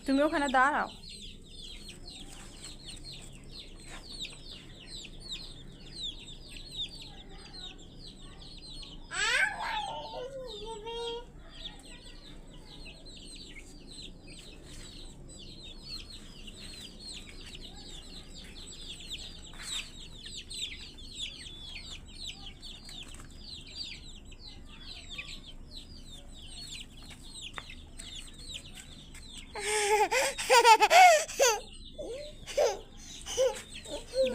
তুমি ওখানে দাঁড়াও।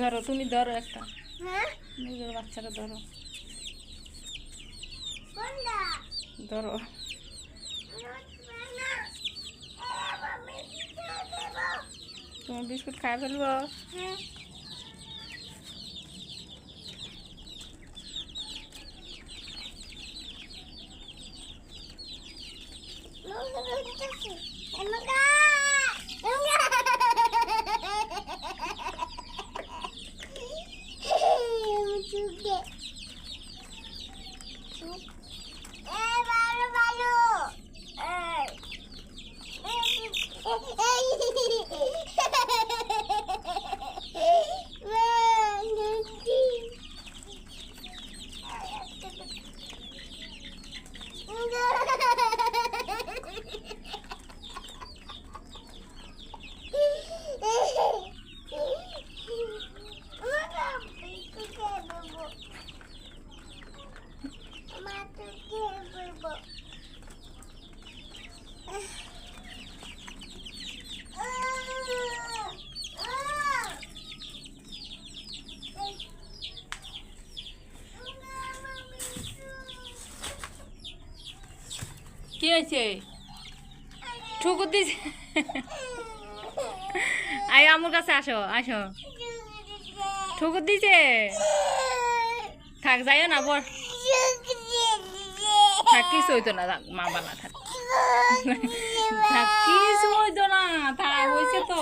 ধরো, তুমি ধরো একটা, নিজের বাচ্চাটা ধরো, ধরো। তুমি বিস্কুট খাই ফেলবো? কি হয়েছে? ঠুকুর দিছে। আই আমার কাছে আসো, আসো। ঠুকুর দিছে। থাক, যাইও না, বল। থাক, কিছু হইতো না, মা বানা থাক। থাক, কিছু হইতো না, থাক, হয়েছে তো।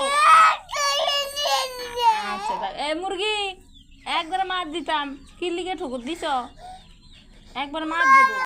আচ্ছা, থাক। এ মুরগি, একবার মার দিতাম, কি লিগে ঠুকুর দিছ? একবার মার দেবো।